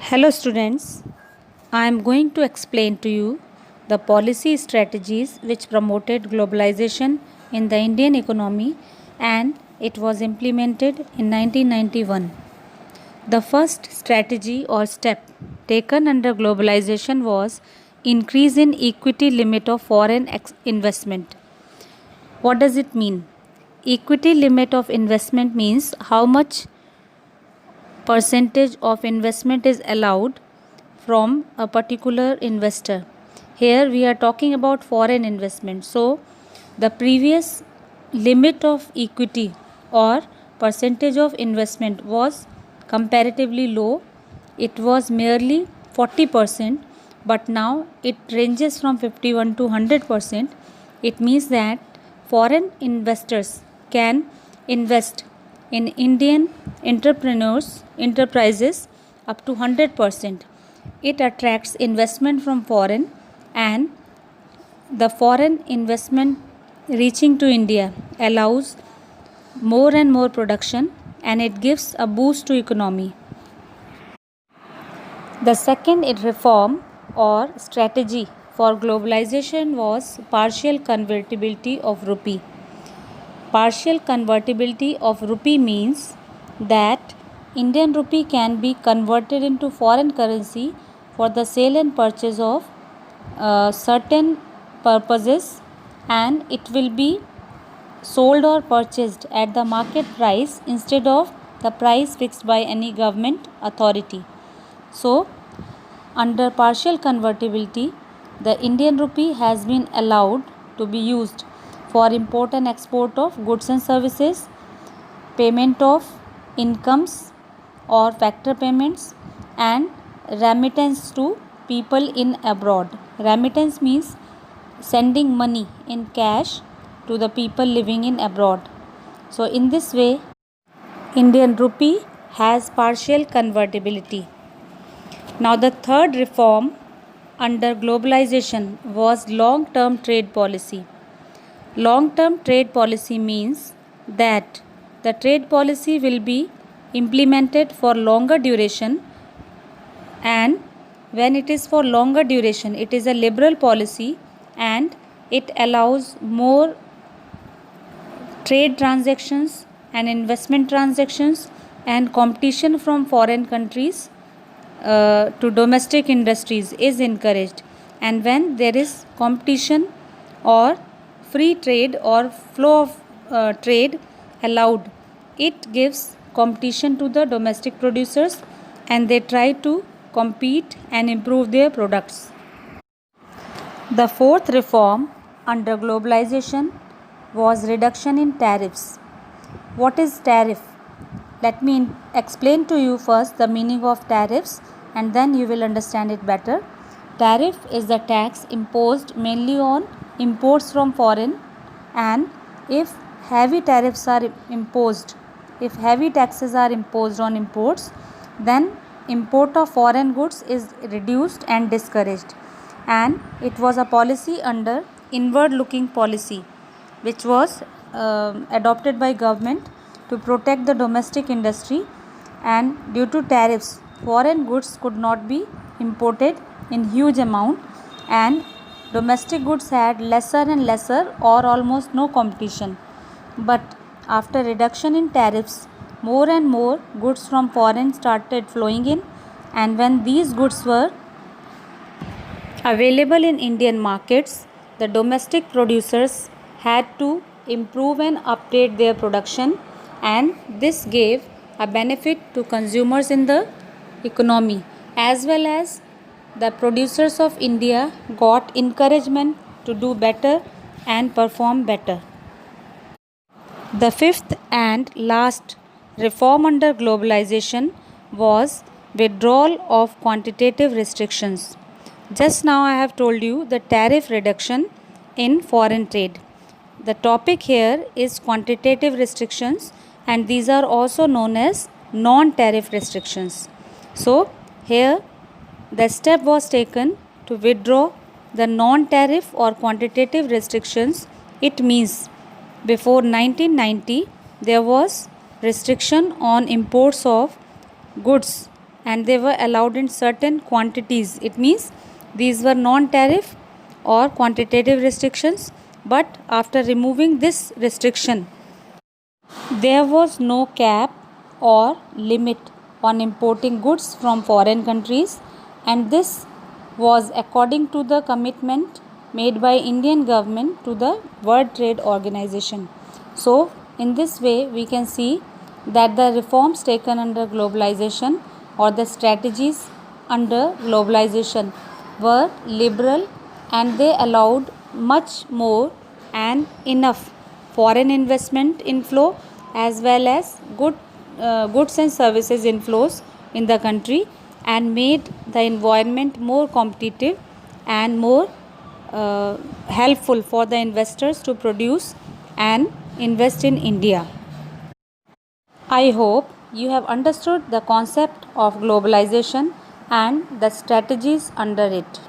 Hello students, I am going to explain to you the policy strategies which promoted globalization in the Indian economy and it was implemented in 1991. The first strategy or step taken under globalization was increase in equity limit of foreign investment. What does it mean? Equity limit of investment means how much percentage of investment is allowed from a particular investor. Here we are talking about foreign investment. So the previous limit of equity or percentage of investment was comparatively low. It was merely 40%, but now it ranges from 51 to 100%. It means that foreign investors can invest in Indian enterprises up to 100%. It attracts investment from foreign, and the foreign investment reaching to India allows more and more production, and it gives a boost to economy. The second reform or strategy for globalization was partial convertibility of rupee. Partial convertibility of rupee means that Indian rupee can be converted into foreign currency for the sale and purchase of certain purposes, and it will be sold or purchased at the market price instead of the price fixed by any government authority. So, under partial convertibility, the Indian rupee has been allowed to be used for import and export of goods and services, payment of incomes or factor payments, and remittance to people in abroad. Remittance means sending money in cash to the people living in abroad. So in this way, Indian rupee has partial convertibility. Now the third reform under globalization was long-term trade policy. Long-term trade policy means that the trade policy will be implemented for longer duration, and when it is for longer duration, it is a liberal policy and it allows more trade transactions and investment transactions and competition from foreign countries to domestic industries is encouraged. And when there is competition or free trade or flow of trade allowed, it gives competition to the domestic producers and they try to compete and improve their products. The fourth reform under globalization was reduction in tariffs. What is tariff? Let me explain to you first the meaning of tariffs and then you will understand it better. Tariff is the tax imposed mainly on imports from foreign, and if heavy tariffs are imposed, if heavy taxes are imposed on imports, then import of foreign goods is reduced and discouraged. And it was a policy under inward looking policy which was adopted by government to protect the domestic industry, and due to tariffs foreign goods could not be imported in huge amount and domestic goods had lesser and lesser or almost no competition. But after reduction in tariffs, more and more goods from foreign started flowing in, and when these goods were available in Indian markets, the domestic producers had to improve and update their production, and this gave a benefit to consumers in the economy, as well as the producers of India got encouragement to do better and perform better. The fifth and last reform under globalization was withdrawal of quantitative restrictions. Just now I have told you the tariff reduction in foreign trade. The topic here is quantitative restrictions, and these are also known as non-tariff restrictions. So here the step was taken to withdraw the non-tariff or quantitative restrictions. It means before 1990 there was restriction on imports of goods and they were allowed in certain quantities. It means these were non-tariff or quantitative restrictions, but after removing this restriction, there was no cap or limit on importing goods from foreign countries, and this was according to the commitment made by Indian government to the World Trade Organization. So in this way we can see that the reforms taken under globalization or the strategies under globalization were liberal, and they allowed much more and enough foreign investment inflow as well as goods and services inflows in the country, and made the environment more competitive and more helpful for the investors to produce and invest in India. I hope you have understood the concept of globalization and the strategies under it.